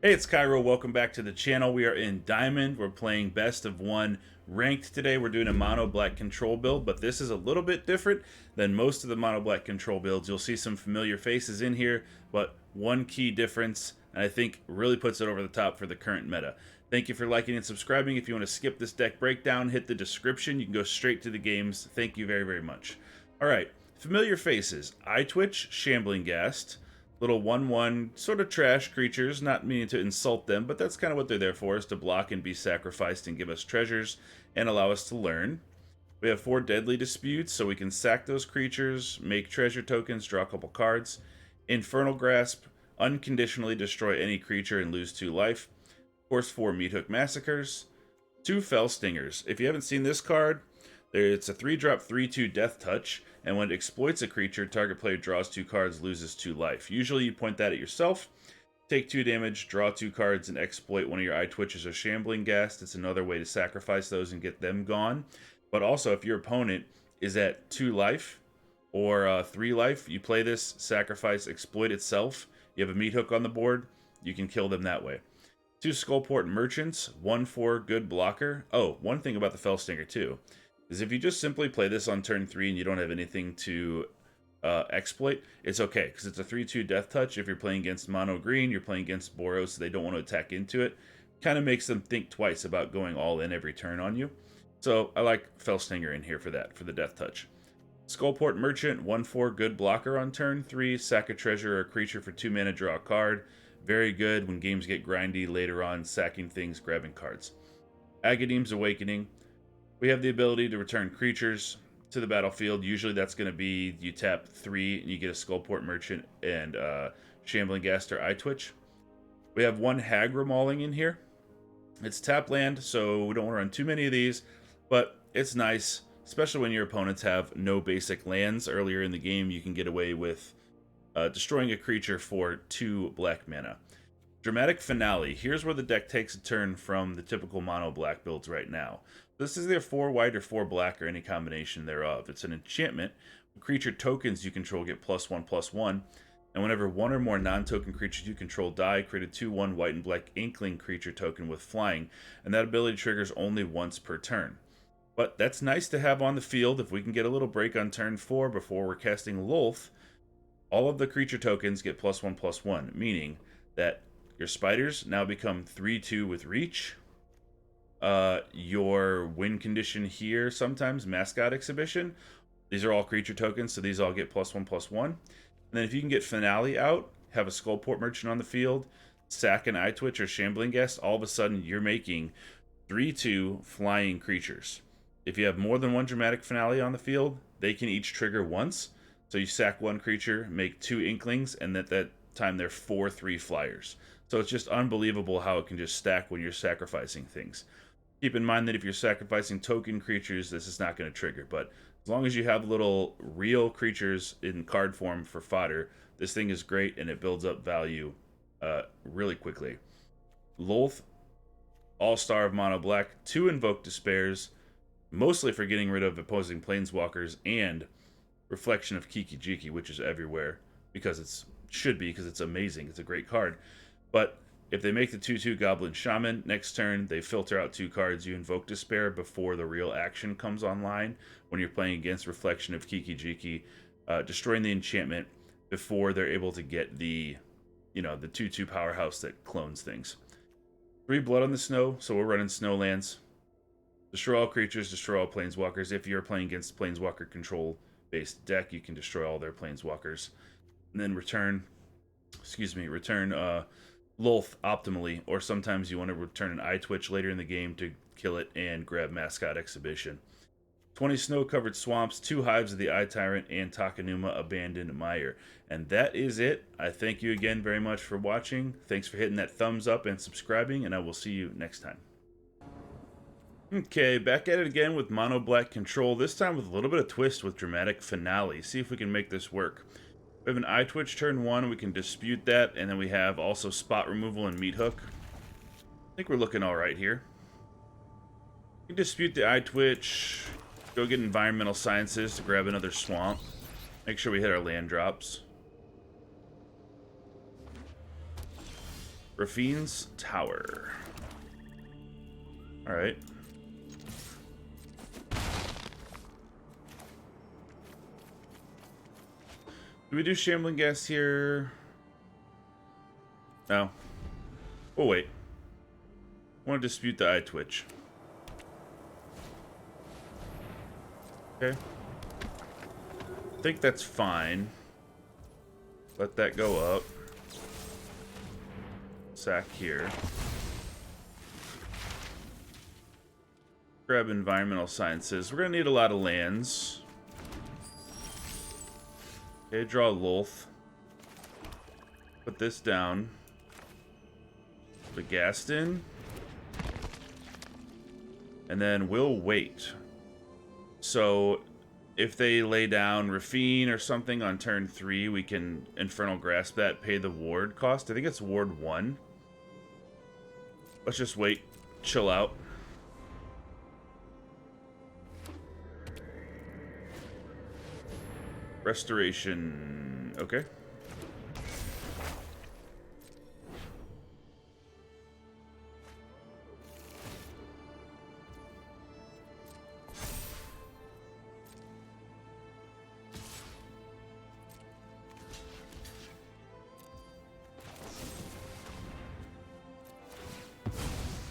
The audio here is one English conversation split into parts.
Hey, it's Cairo. Welcome back to the channel. We are in Diamond. We're playing Best of One Ranked today. We're doing a mono black control build, but this is a little bit different than most of the mono black control builds. You'll see some familiar faces in here, but one key difference, and I think really puts it over the top for the current meta. Thank you for liking and subscribing. If you want to skip this deck breakdown, hit the description. You can go straight to the games. Thank you very, very much. All right, familiar faces. Eye Twitch, Shambling Ghast. Little 1/1 sort of trash creatures, not meaning to insult them, but that's kind of what they're there for, is to block and be sacrificed and give us treasures and allow us to learn. We have 4 Deadly Disputes, so we can sack those creatures, make treasure tokens, draw a couple cards. Infernal Grasp, unconditionally destroy any creature and lose 2 life. Of course, 4 MYTHIC Massacres. 2 Fell Stingers. If you haven't seen this card, it's a 3-drop 3/2 Death Touch, and when it exploits a creature, target player draws 2 cards, loses 2 life. Usually you point that at yourself, take 2 damage, draw 2 cards, and exploit one of your Eye Twitches or Shambling Ghast. It's another way to sacrifice those and get them gone. But also, if your opponent is at 2 life or 3 life, you play this, sacrifice, exploit itself. You have a meat hook on the board, you can kill them that way. 2 Skullport Merchants, 1/4 good blocker. Oh, one thing about the Fell Stinger too is if you just simply play this on turn 3 and you don't have anything to exploit, it's okay, because it's a 3/2 Death Touch. If you're playing against mono green, you're playing against Boros, so they don't want to attack into it. Kind of makes them think twice about going all in every turn on you. So I like Fell Stinger in here for that, for the Death Touch. Skullport Merchant, 1/4 good blocker on turn 3. Sack a treasure or a creature for 2 mana, draw a card. Very good when games get grindy later on, sacking things, grabbing cards. Agadeem's Awakening. We have the ability to return creatures to the battlefield. Usually that's going to be you tap 3 and you get a Skullport Merchant and Shambling Ghast or Eye Twitch. We have 1 Aggro Mauling in here. It's tap land, so we don't want to run too many of these, but it's nice, especially when your opponents have no basic lands. Earlier in the game, you can get away with destroying a creature for 2 black mana. Dramatic Finale. Here's where the deck takes a turn from the typical mono black builds right now. This is either 4 white or 4 black or any combination thereof. It's an enchantment. Creature tokens you control get +1/+1, and whenever 1 or more non-token creatures you control die, create a 2/1 white and black inkling creature token with flying, and that ability triggers only once per turn. But that's nice to have on the field if we can get a little break on turn 4 before we're casting Lolth. All of the creature tokens get +1/+1, meaning that your spiders now become 3/2 with reach. Your win condition here, sometimes Mascot Exhibition. These are all creature tokens, so these all get +1/+1. And then if you can get Finale out, have a Skullport Merchant on the field, sack an Eye Twitch or Shambling Ghast, all of a sudden you're making 3/2 flying creatures. If you have more than 1 Dramatic Finale on the field, they can each trigger once. So you sack 1 creature, make 2 Inklings, and at that time they're 4/3 flyers. So it's just unbelievable how it can just stack when you're sacrificing things. Keep in mind that if you're sacrificing token creatures, this is not going to trigger. But as long as you have little real creatures in card form for fodder, this thing is great and it builds up value really quickly. Lolth, All-Star of Mono Black, 2 Invoke Despairs, mostly for getting rid of opposing Planeswalkers, and Reflection of Kiki-Jiki, which is everywhere because it should be, because it's amazing. It's a great card. But if they make the 2/2 Goblin Shaman, next turn they filter out 2 cards. You Invoke Despair before the real action comes online when you're playing against Reflection of Kiki-Jiki, destroying the enchantment before they're able to get the 2/2 powerhouse that clones things. 3 Blood on the Snow, so we're running Snowlands. Destroy all creatures, destroy all Planeswalkers. If you're playing against Planeswalker control based deck, you can destroy all their Planeswalkers. And then return Lolth optimally, or sometimes you want to return an Eye Twitch later in the game to kill it and grab Mascot Exhibition. 20 Snow-Covered Swamps, 2 Hives of the Eye Tyrant, and Takenuma Abandoned Mire. And that is it. I thank you again very much for watching. Thanks for hitting that thumbs up and subscribing, and I will see you next time. Okay, back at it again with Mono Black Control, this time with a little bit of twist with Dramatic Finale. See if we can make this work. We have an Eye Twitch turn 1, we can dispute that, and then we have also Spot Removal and Meat Hook. I think we're looking alright here. We can dispute the Eye Twitch, go get Environmental Sciences to grab another Swamp. Make sure we hit our land drops. Rafine's Tower. Alright. Do we do Shambling Gas here? No. Oh, wait. I want to dispute the eye twitch. Okay. I think that's fine. Let that go up. Sack here. Grab environmental sciences. We're going to need a lot of lands. Okay, draw Lolth. Put this down. Put Gaston. And then we'll wait. So, if they lay down Rafine or something on turn 3, we can Infernal Grasp that, pay the ward cost. I think it's ward 1. Let's just wait. Chill out. Restoration. Okay.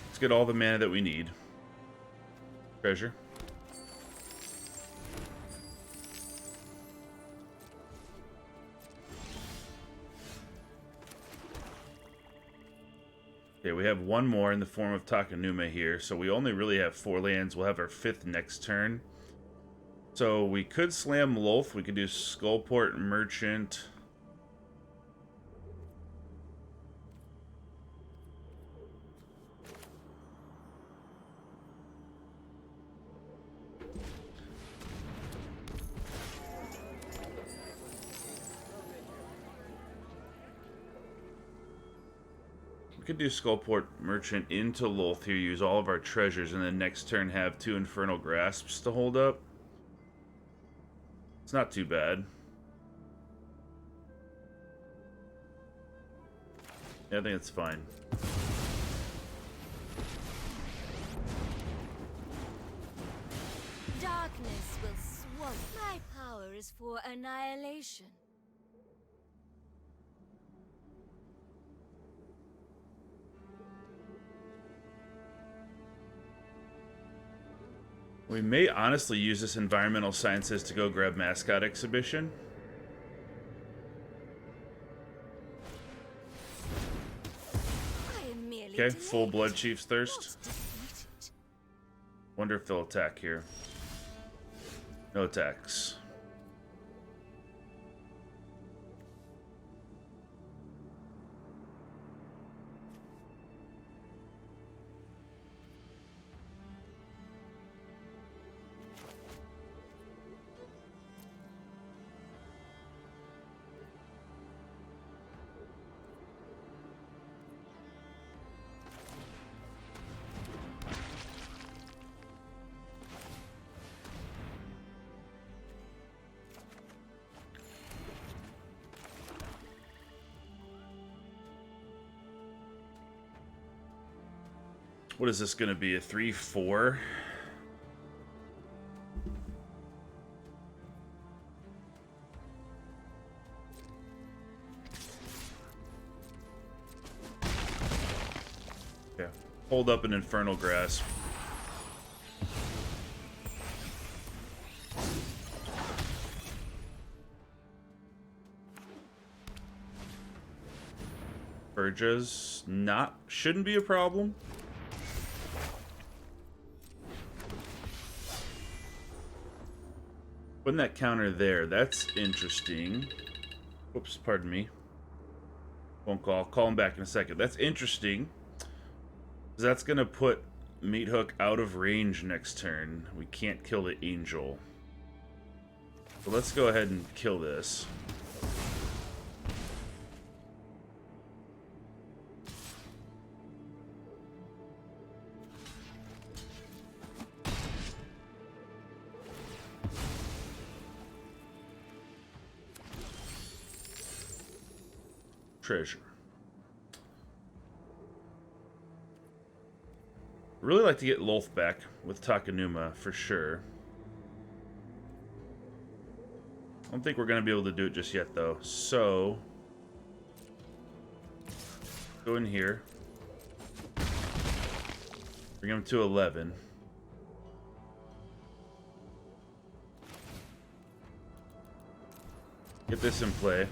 Let's get all the mana that we need. Treasure. Okay, we have one more in the form of Takenuma here, so we only really have 4 lands. We'll have our 5th next turn. So we could slam Lolth. We could do Skullport Merchant. We could do Skullport Merchant into Lolth here, use all of our treasures, and then next turn have 2 Infernal Grasps to hold up. It's not too bad. Yeah, I think it's fine. Darkness will swallow. My power is for annihilation. We may honestly use this environmental sciences to go grab Mascot Exhibition. Okay, full Blood Chief's Thirst. Wonder if they'll attack here. No attacks. What is this going to be? A 3/4? Yeah. Hold up an Infernal Grasp. Urges shouldn't be a problem. Putting that counter there, that's interesting. Whoops, pardon me. Phone call. I'll call him back in a second. That's interesting. That's going to put Meathook out of range next turn. We can't kill the Angel. So let's go ahead and kill this. Treasure. Really like to get Lolth back with Takenuma for sure. I don't think we're going to be able to do it just yet, though. So, go in here. Bring him to 11. Get this in play.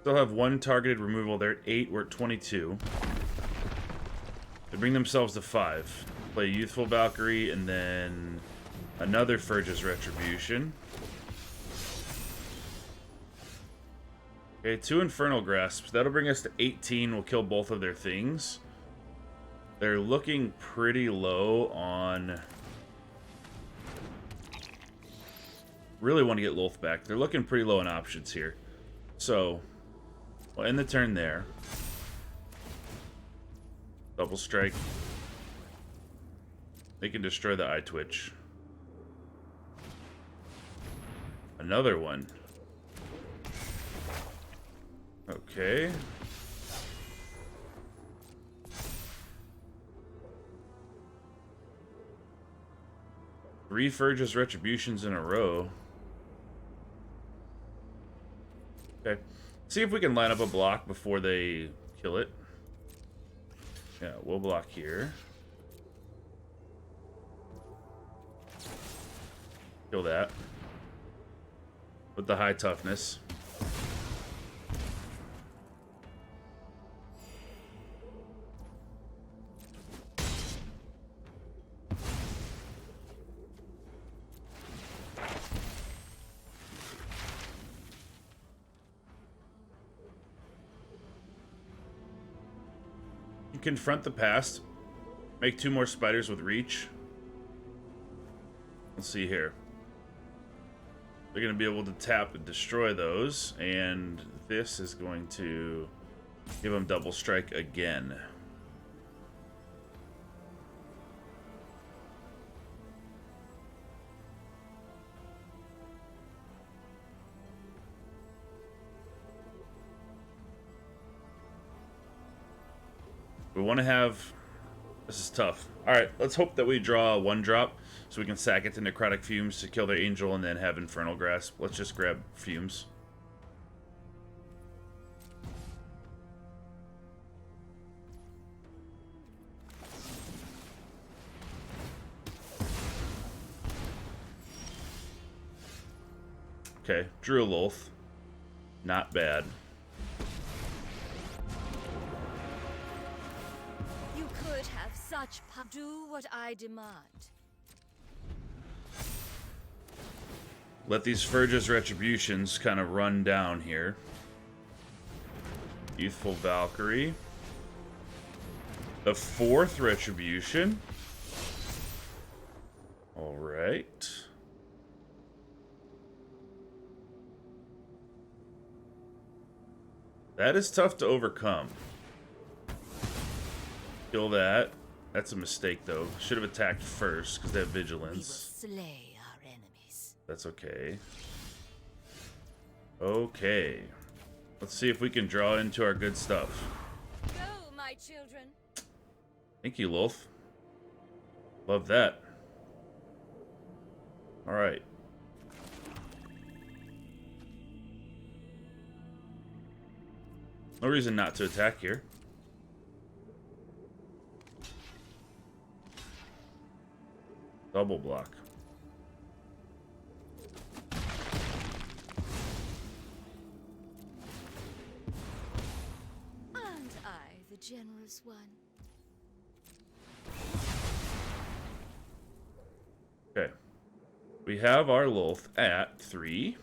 They'll have one targeted removal. They're at 8. We're at 22. They bring themselves to 5. Play Youthful Valkyrie and then another Furge's Retribution. Okay, 2 Infernal Grasps. That'll bring us to 18. We'll kill both of their things. They're looking pretty low on... Really want to get Lolth back. They're looking pretty low on options here. So... We'll end the turn there. Double strike. They can destroy the eye twitch. Another one. Okay. Three Furge's Retributions in a row. Okay. See if we can line up a block before they kill it. Yeah, we'll block here. Kill that. With the high toughness. Confront the past. Make 2 more spiders with reach. Let's see here. They're going to be able to tap and destroy those, and this is going to give them double strike again. We want to have... This is tough. Alright, let's hope that we draw a 1-drop so we can sack it to Necrotic Fumes to kill their Angel and then have Infernal Grasp. Let's just grab Fumes. Okay, drew a Lolth. Not bad. Do what I demand. Let these Furge's Retributions kind of run down here. Youthful Valkyrie. The 4th Retribution. Alright. That is tough to overcome. Kill that. That's a mistake, though. Should have attacked first, because they have vigilance. We will slay our enemies. That's okay. Okay. Let's see if we can draw into our good stuff. Go, my children. Thank you, Lolth. Love that. Alright. No reason not to attack here. Double block. And I, the generous one. Okay. We have our Lolth at 3.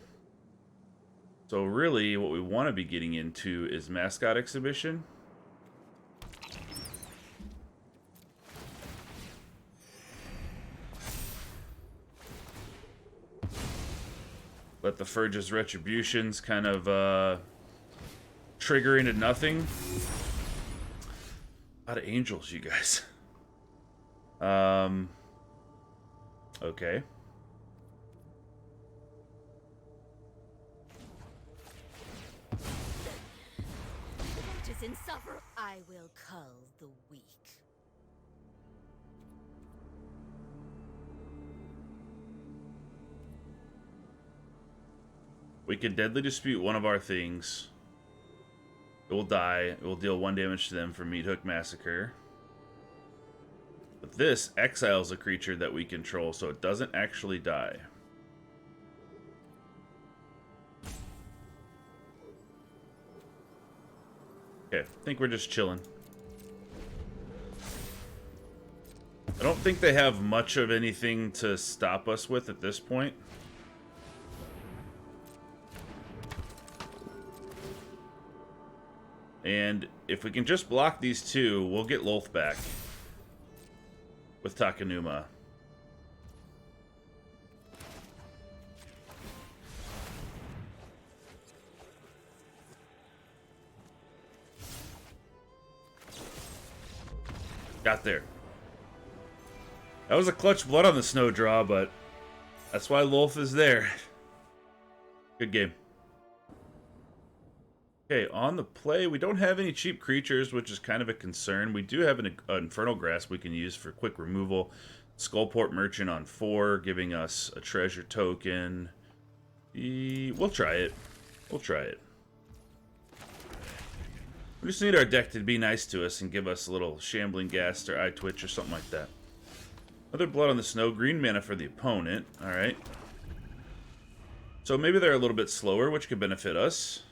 So really, what we want to be getting into is Mascot Exhibition. Let the Furge's Retributions kind of trigger into nothing. A lot of angels, you guys. Okay. Righteous and suffer. I will cull the weak. We can deadly dispute one of our things. It will die. It will deal 1 damage to them for Meathook Massacre. But this exiles a creature that we control, so it doesn't actually die. Okay, I think we're just chilling. I don't think they have much of anything to stop us with at this point. And if we can just block these two, we'll get Lolth back with Takenuma. Got there. That was a clutch blood on the snow draw, but that's why Lolth is there. Good game. Okay, on the play, we don't have any cheap creatures, which is kind of a concern. We do have an Infernal Grasp we can use for quick removal. Skullport Merchant on 4, giving us a treasure token. We'll try it. We'll try it. We just need our deck to be nice to us and give us a little Shambling Ghast or Eye Twitch or something like that. Another Blood on the Snow. Green mana for the opponent. Alright. So maybe they're a little bit slower, which could benefit us.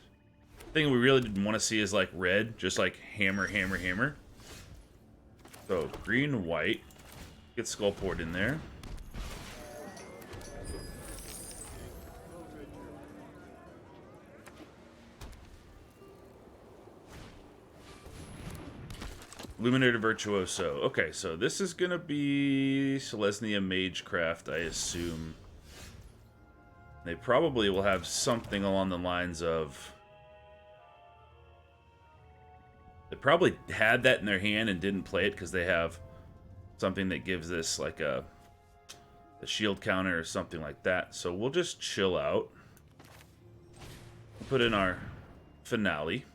Thing we really didn't want to see is like red, just like hammer, hammer, hammer. So green, white. Get Skullport in there. Illuminator Virtuoso. Okay, so this is gonna be Selesnya Magecraft, I assume. They probably will have something along the lines of... They probably had that in their hand and didn't play it because they have something that gives this like a shield counter or something like that. So we'll just chill out. Put in our finale.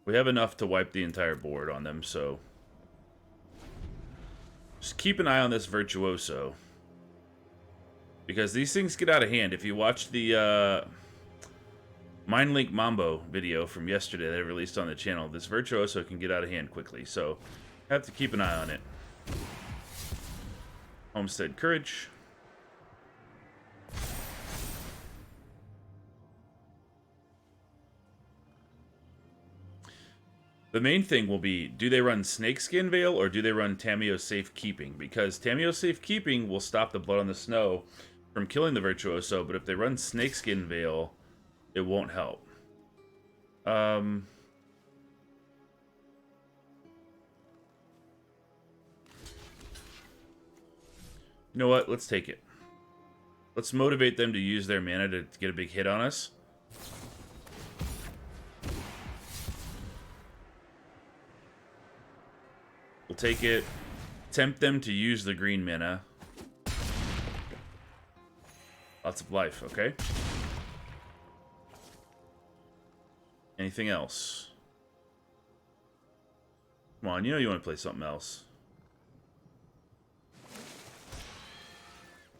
We have enough to wipe the entire board on them, so just keep an eye on this Virtuoso. Because these things get out of hand. If you watch the Mindlink Mambo video from yesterday that I released on the channel, this Virtuoso can get out of hand quickly, so have to keep an eye on it. Homestead Courage. The main thing will be, do they run Snakeskin Veil or do they run Tamiyo Safekeeping? Because Tamiyo Safekeeping will stop the Blood on the Snow from killing the Virtuoso, but if they run Snakeskin Veil, it won't help. You know what? Let's take it. Let's motivate them to use their mana to get a big hit on us. We'll take it. Tempt them to use the green mana. Lots of life, okay? Anything else? Come on, you know you want to play something else.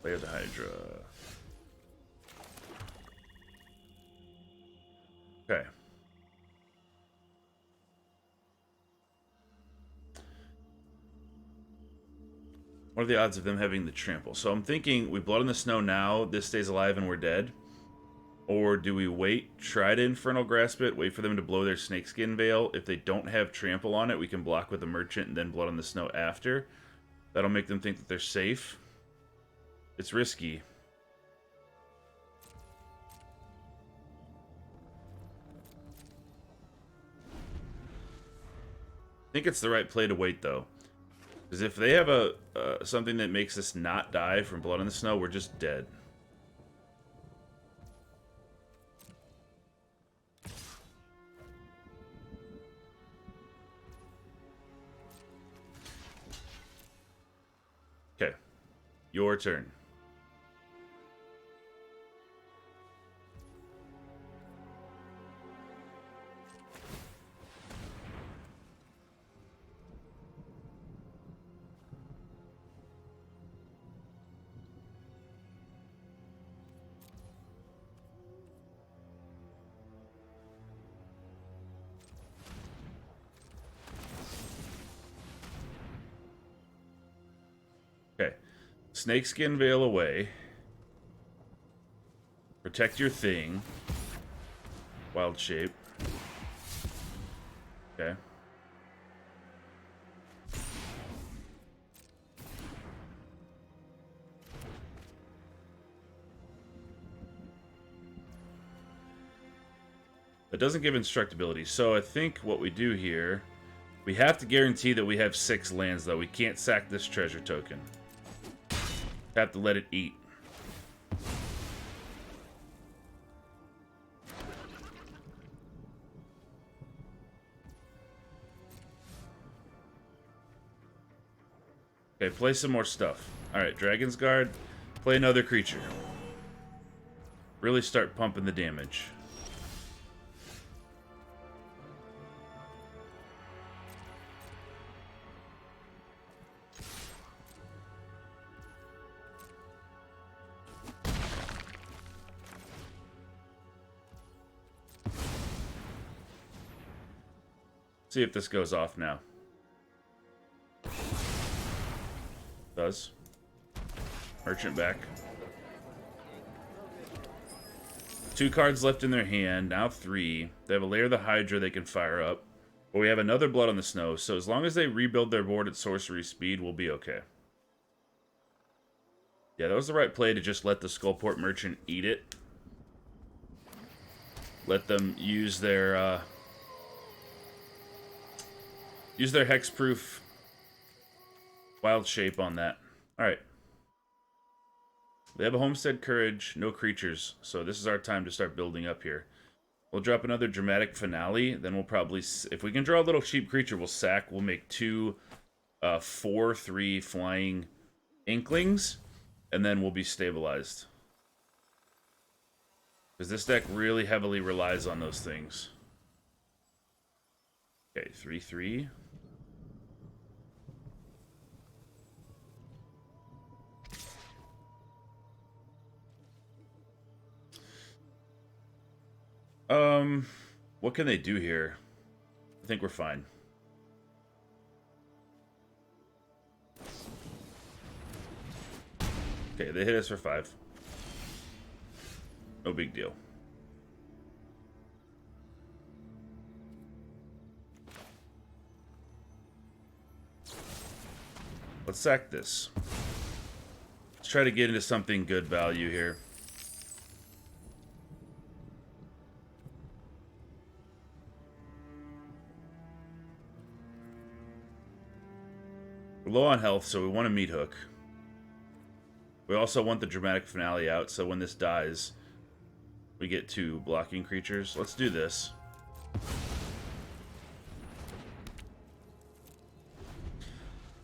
Play of the Hydra. Okay. What are the odds of them having the trample? So I'm thinking we Blood in the Snow now, this stays alive and we're dead. Or do we wait, try to Infernal Grasp it, wait for them to blow their Snakeskin Veil? If they don't have trample on it, we can block with the Merchant and then Blood on the Snow after. That'll make them think that they're safe. It's risky. I think it's the right play to wait, though. Because if they have a something that makes us not die from Blood on the Snow, we're just dead. your turn. Okay. Snakeskin Veil away. Protect your thing. Wild Shape. Okay. It doesn't give instructability, so I think what we do here, we have to guarantee that we have 6 lands, though. We can't sack this treasure token. Have to let it eat. Okay, play some more stuff. Alright, Dragon's Guard. Play another creature. Really start pumping the damage. See if this goes off now. Does. Merchant back. 2 cards left in their hand, now 3. They have a Lair of the Hydra they can fire up. But we have another Blood on the Snow, so as long as they rebuild their board at sorcery speed, we'll be okay. Yeah, that was the right play to just let the Skullport Merchant eat it. Let them use their hexproof Wild Shape on that. Alright. They have a Homestead Courage, no creatures, so this is our time to start building up here. We'll drop another Dramatic Finale, then we'll probably, if we can draw a little cheap creature, we'll sack. We'll make 2 4/3 flying Inklings, and then we'll be stabilized. Because this deck really heavily relies on those things. Okay, 3/3. What can they do here? I think we're fine. Okay, they hit us for 5. No big deal. Let's sack this. Let's try to get into something good value here. We're low on health, so we want a meat hook. We also want the Dramatic Finale out, so when this dies, we get 2 blocking creatures. Let's do this.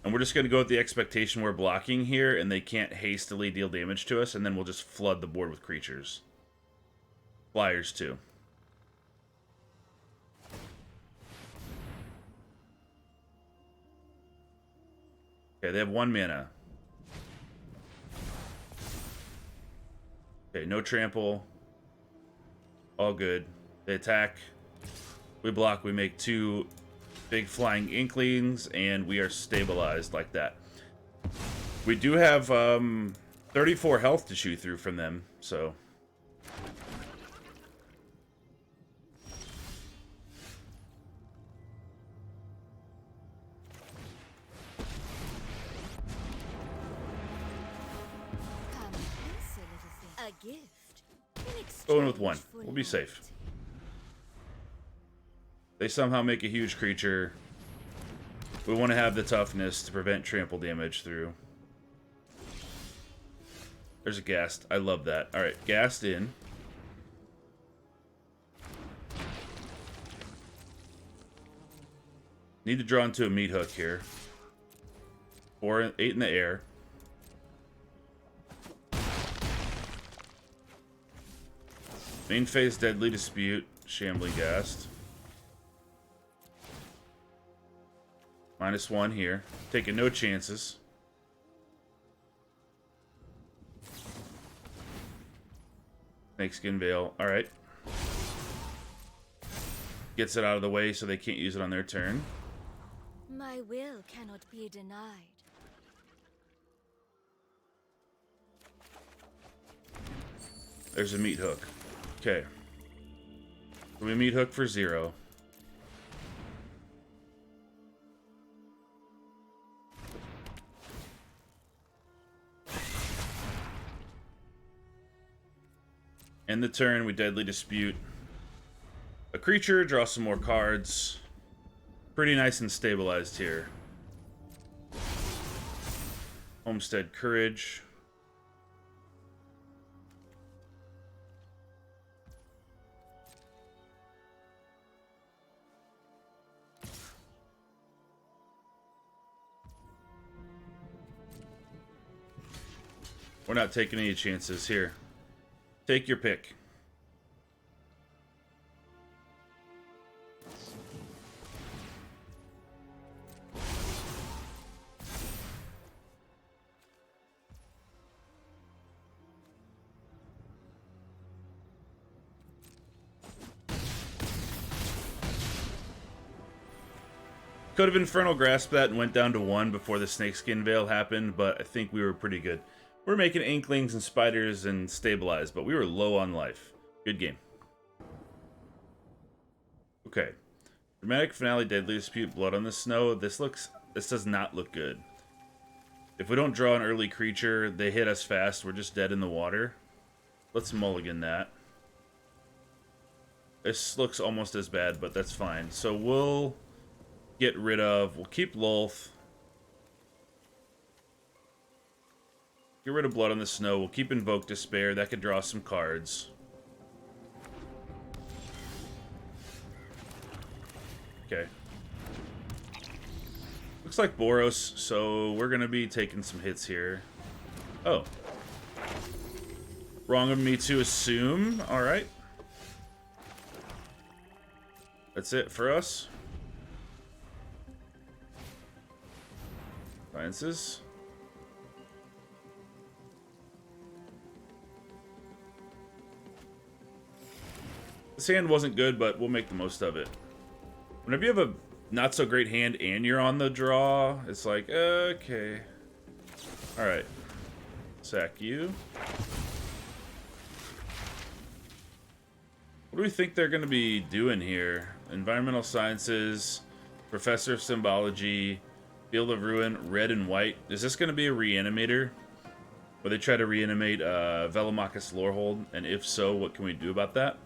And we're just going to go with the expectation we're blocking here, and they can't hastily deal damage to us, and then we'll just flood the board with creatures. Flyers, too. Okay, they have 1 mana. Okay, no trample. All good. They attack. We block. We make 2 big flying Inklings, and we are stabilized like that. We do have 34 health to chew through from them, so... Going with 1. We'll be safe. They somehow make a huge creature. We want to have the toughness to prevent trample damage through. There's a Ghast. I love that. Alright, Ghast in. Need to draw into a meat hook here. 8 in the air. Main phase, Deadly Dispute, Shambly Ghast. -1 here. Taking no chances. Snakeskin Veil. Alright. Gets it out of the way so they can't use it on their turn. My will cannot be denied. There's a meat hook. Okay. So we meat hook for 0. End the turn, we Deadly Dispute a creature, draw some more cards. Pretty nice and stabilized here. Homestead Courage. We're not taking any chances here. Take your pick. Could have Infernal Grasp that and went down to 1 before the Snakeskin Veil happened, but I think we were pretty good. We're making Inklings and Spiders and Stabilize, but we were low on life. Good game. Okay. Dramatic Finale, Deadly Dispute, Blood on the Snow. This does not look good. If we don't draw an early creature, they hit us fast, we're just dead in the water. Let's mulligan that. This looks almost as bad, but that's fine. So we'll we'll keep Lolth. Get rid of Blood on the Snow. We'll keep Invoke Despair. That could draw some cards. Okay. Looks like Boros, so we're going to be taking some hits here. Oh. Wrong of me to assume. Alright. That's it for us. Sciences. This hand wasn't good, but we'll make the most of it. Whenever you have a not so great hand and you're on the draw, it's like, okay. Alright. Sack you. What do we think they're going to be doing here? Environmental Sciences, Professor of Symbology, Field of Ruin, red and white. Is this going to be a reanimator? Where they try to reanimate Velomachus Lorehold? And if so, what can we do about that?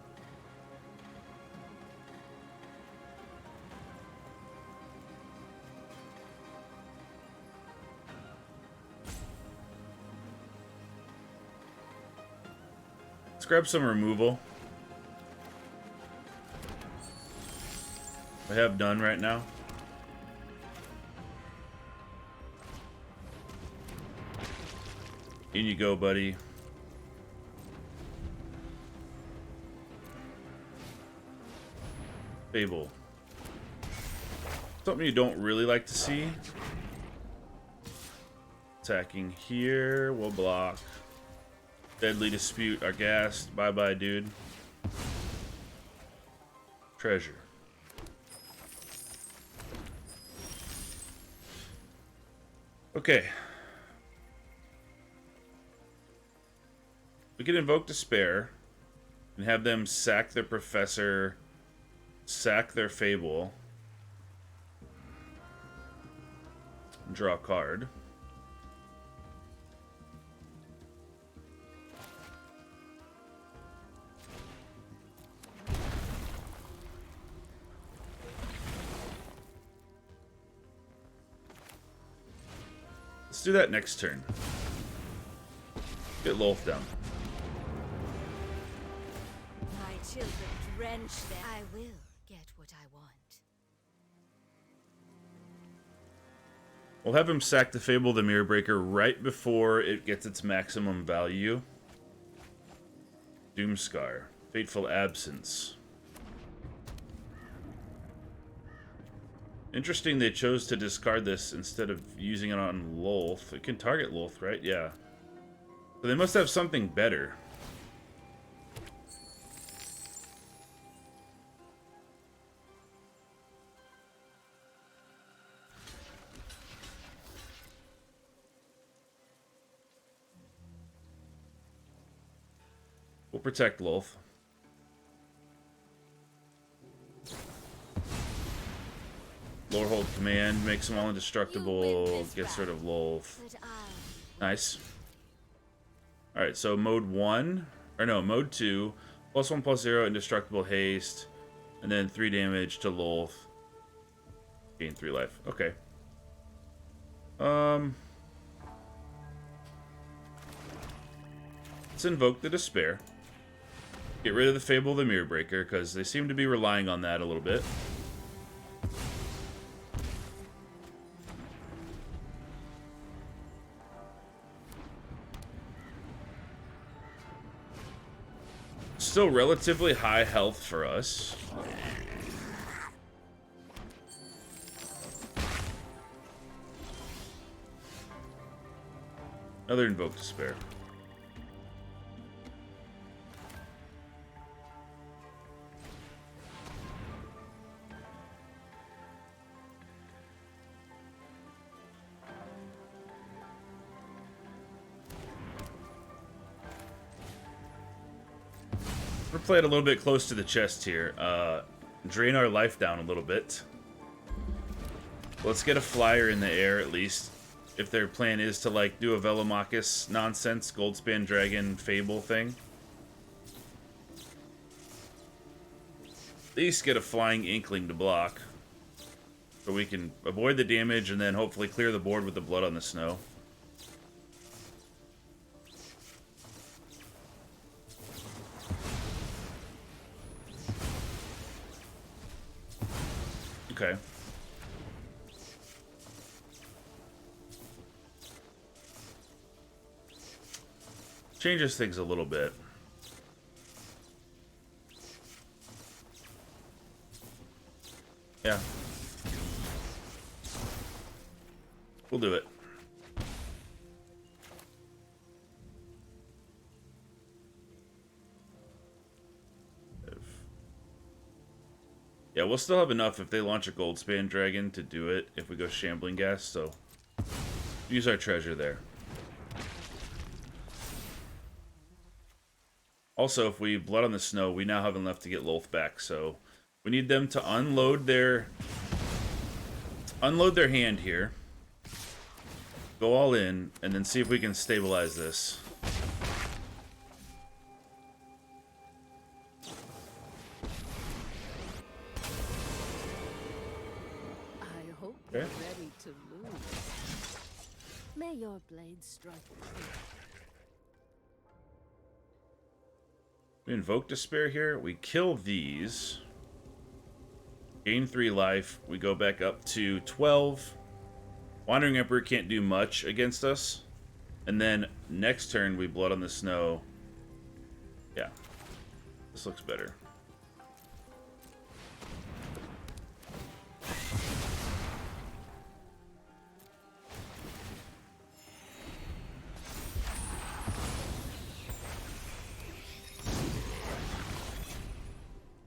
Let's grab some removal. I have none right now. In you go, buddy. Fable. Something you don't really like to see. Attacking here. We'll block. Deadly Dispute our Ghast. Bye-bye, dude. Treasure. Okay. We can Invoke Despair and have them sack their Professor, sack their Fable, and draw a card. Let's do that next turn. Get Lolth down. Children drench them. I will get what I want. We'll have him sack the Fable the Mirror Breaker right before it gets its maximum value. Doomscar. Fateful Absence. Interesting they chose to discard this instead of using it on Lolth. It can target Lolth, right? Yeah. So they must have something better. We'll protect Lolth. Lore Hold Command makes them all indestructible, gets rid of Lolth. Nice. Alright, so mode 1, or no, mode 2, +1/+0, indestructible haste, and then 3 damage to Lolth. Gain 3 life. Okay. Let's invoke the Despair. Get rid of the Fable of the Mirror Breaker, because they seem to be relying on that a little bit. Still relatively high health for us. Another Invoke Despair. We're playing a little bit close to the chest here. Drain our life down a little bit. Let's get a flyer in the air at least. If their plan is to like do a Velomachus nonsense, Goldspan Dragon Fable thing. At least get a flying inkling to block. So we can avoid the damage and then hopefully clear the board with the blood on the snow. Okay. Changes things a little bit. Yeah. We'll do it. Yeah, we'll still have enough if they launch a Goldspan Dragon to do it if we go Shambling Gas, so use our treasure there. Also, if we Blood on the Snow, we now have enough to get Lolth back, so we need them to unload their hand here, go all in, and then see if we can stabilize this. Okay. Ready to lose. May your blade strike true. We invoke Despair here. We kill these. Gain 3 life. We go back up to 12. Wandering Emperor can't do much against us. And then next turn we Blood on the Snow. Yeah. This looks better.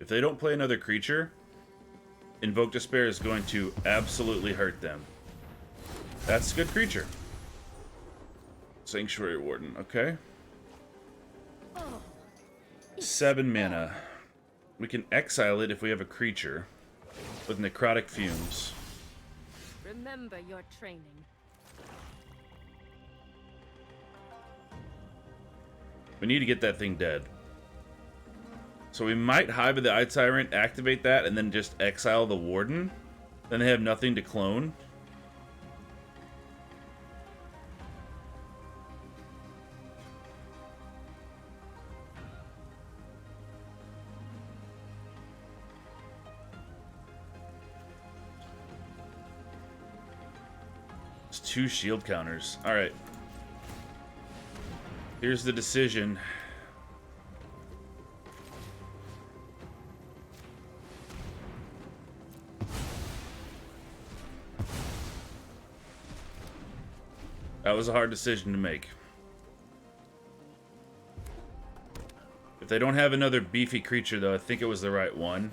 If they don't play another creature, Invoke Despair is going to absolutely hurt them. That's a good creature. Sanctuary Warden, okay. 7 mana. We can exile it if we have a creature with Necrotic Fumes. Remember your training. We need to get that thing dead. So we might Hive of the Eye Tyrant, activate that, and then just exile the Warden. Then they have nothing to clone. It's 2 shield counters. Alright. Here's the decision. That was a hard decision to make. If they don't have another beefy creature, though, I think it was the right one.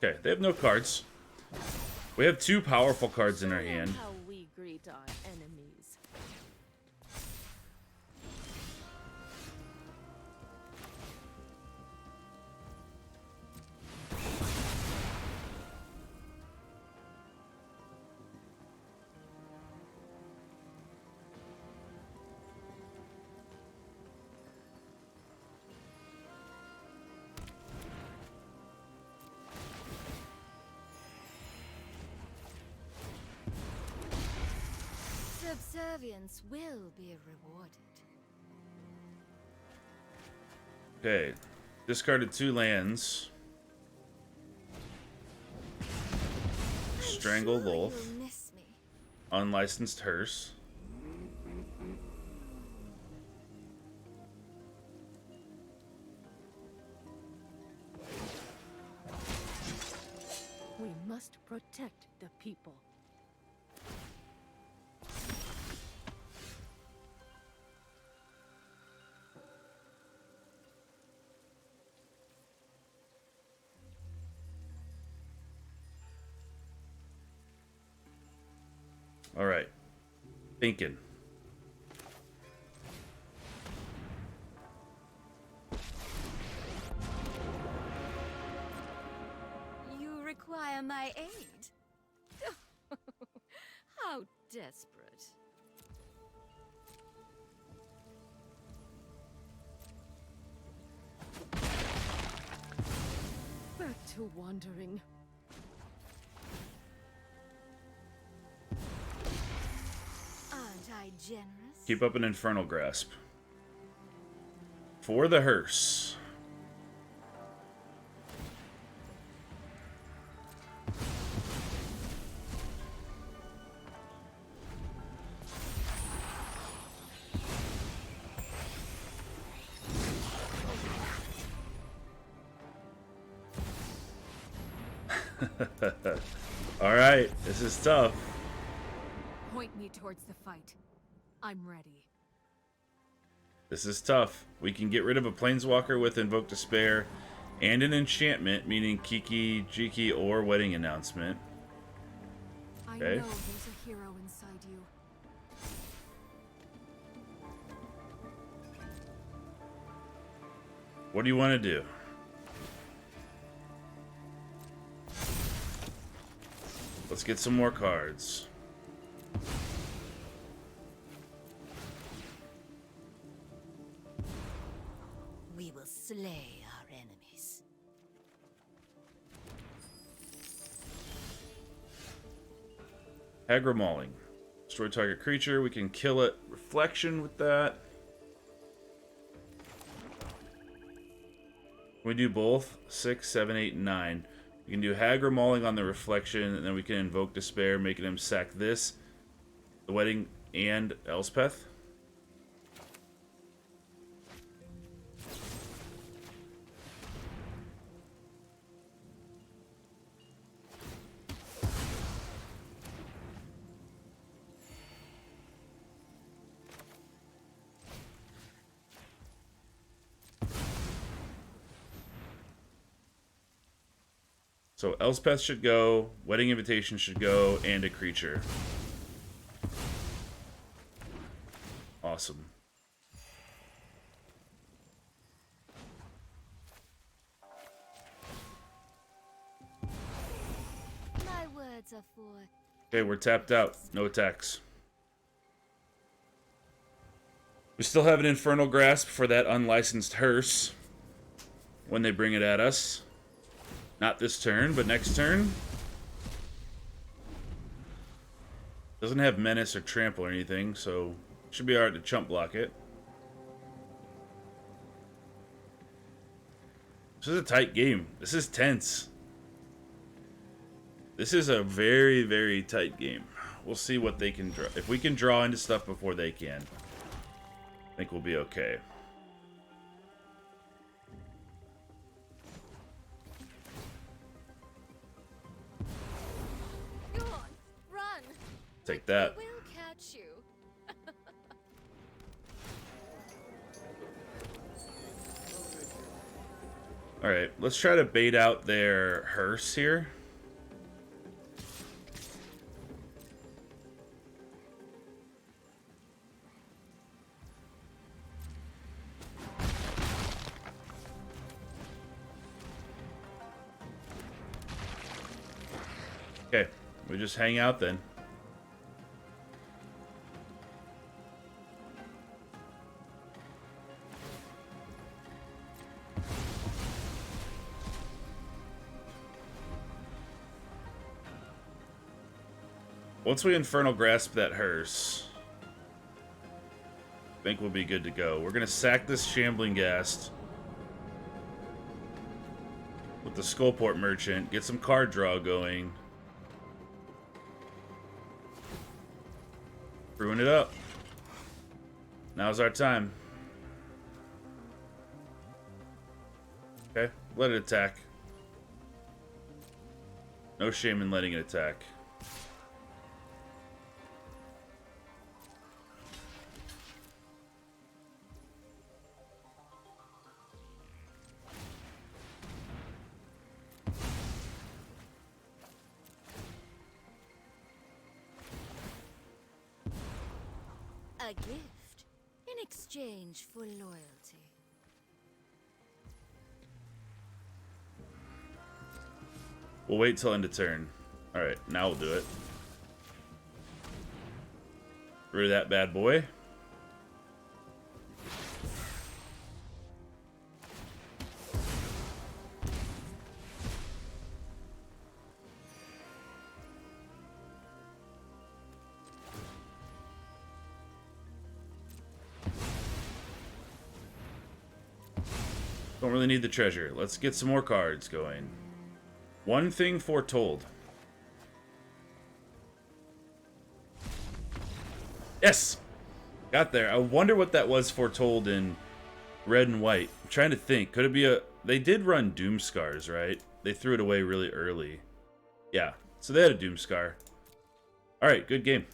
Okay, they have no cards. We have 2 powerful cards in our hand. How we greet our enemies. Subservience will be rewarded. Okay, discarded 2 lands. Strangle Sure Wolf. you'll miss me. Unlicensed Hearse. We must protect the people. All right. Thinking. You require my aid? How desperate. Back to wandering. Aren't I generous? Keep up an Infernal Grasp. For the hearse. All right, this is tough. Point me towards the fight. I'm ready. This is tough. We can get rid of a Planeswalker with Invoke Despair and an enchantment, meaning Kiki, Jiki, or Wedding Announcement. I Okay. know there's a hero inside you. What do you want to do? Let's get some more cards. We will slay our enemies. Aggro Mauling. Destroy target creature. We can kill it. Reflection with that. We do both 6, 7, 8, and 9. We can do Aggro Mauling on the reflection, and then we can invoke Despair, making him sack this, the Wedding, and Elspeth. So Elspeth should go, Wedding Invitation should go, and a creature. Awesome. My words are for... Okay, we're tapped out. No attacks. We still have an Infernal Grasp for that unlicensed hearse when they bring it at us. Not this turn, but next turn. Doesn't have Menace or Trample or anything, so should be alright to chump block it. This is a tight game. This is tense. This is a very, very tight game. We'll see what they can draw. If we can draw into stuff before they can. I think we'll be okay. Go on, run. Take that. We'll catch you. Alright, let's try to bait out their hearse here. Okay, we just hang out then. Once we Infernal Grasp that hearse, I think we'll be good to go. We're gonna sack this Shambling Ghast with the Skullport Merchant, get some card draw going. Ruin it up. Now's our time. Okay, let it attack. No shame in letting it attack. A gift in exchange for loyalty. We'll wait till end of turn. Alright, now we'll do it. Rid of that bad boy. Don't really need the treasure. Let's get some more cards going. One thing foretold. Yes! Got there. I wonder what that was foretold in red and white. I'm trying to think. Could it be a... They did run Doom Scars, right? They threw it away really early. Yeah. So they had a Doom Scar. Alright, good game.